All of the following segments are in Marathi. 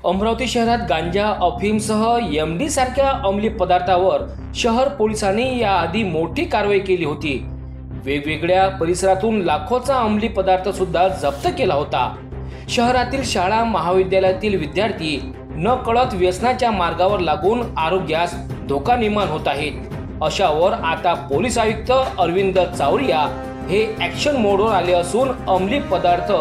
अमरावती शहरात गांजा, अफीमसह एमडी सारख्या अंमली पदार्थावर शहर पोलिसांनी याआधी मोठी कारवाई केली होती। वेगवेगळ्या परिसरातून लाखोचा अंमली पदार्थ सुद्धा जप्त केला होता। शहरातील शाळा महाविद्यालयातील विद्यार्थी नकळत व्यसनाच्या मार्गावर लागून आरोग्यास धोका निर्माण होत आहेत। अशावर आता पोलीस आयुक्त अरविंद चावरिया हे ॲक्शन मोडवर आले असून अंमली पदार्थ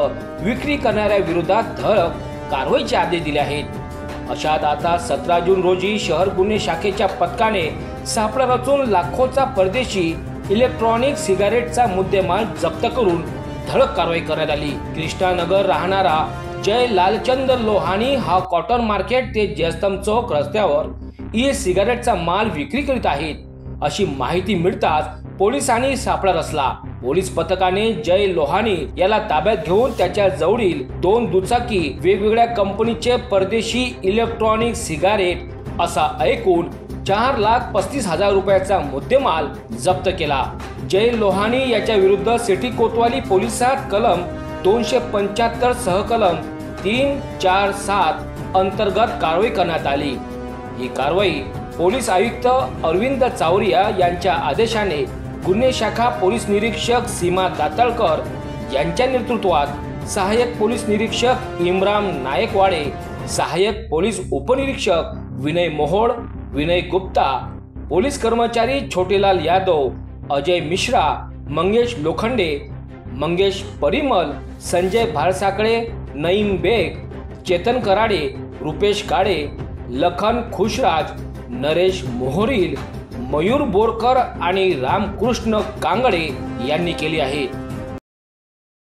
विक्री करणाऱ्या विरोधात धडक कारवाईचे आदेश दिले आहेत। अशात आता 17 जून रोजी शहर गुन्हे शाखेच्या पथकाने सापळा रचून लाखोचा परदेशी इलेक्ट्रॉनिक सिगारेटचा मुद्देमाल जप्त करून धडक कारवाई करण्यात आली। कृष्णानगर राहणारा जय लालचंद लोहानी हा कॉटन मार्केट ते जयस्तंभ चौक रस्त्यावर ई सिगारेटचा माल विक्री करीत आहेत अशी माहिती मिळताच पोलिसांनी सापळा रचला। पोलीस पथकाने जय लोहानी याला ताब्यात घेऊन त्याच्या जवळील 2 दुचाकी वेगवेगळ्या कंपनीचे परदेशी इलेक्ट्रॉनिक सिगारेट असा एकूण 4,35,000 रुपयाचा मुद्देमाल जप्त केला। जय लोहानी याच्या विरुद्ध सिटी कोतवाली पोलिसात कलम 275 सह कलम 347 अंतर्गत कारवाई करण्यात आली। ही कारवाई पोलीस आयुक्त अरविंद चावरिया यांच्या आदेशाने गुन्हे शाखा पोलीस निरीक्षक सीमा दाताळकर यांच्या नेतृत्वात सहाय्यक पोलीस निरीक्षक इम्रान नायकवाडे, सहाय्यक पोलीस उपनिरीक्षक विनय मोहोळ, विनय गुप्ता, पोलीस कर्मचारी छोटेलाल यादव, अजय मिश्रा, मंगेश लोखंडे, मंगेश परिमल, संजय भारसाकळे, नईम बेग, चेतन कराडे, रुपेश काळे, लखन खुशराज, नरेश मोहरील, मयूर बोरकर आणि रामकृष्ण कांगडे यांनी केली आहे।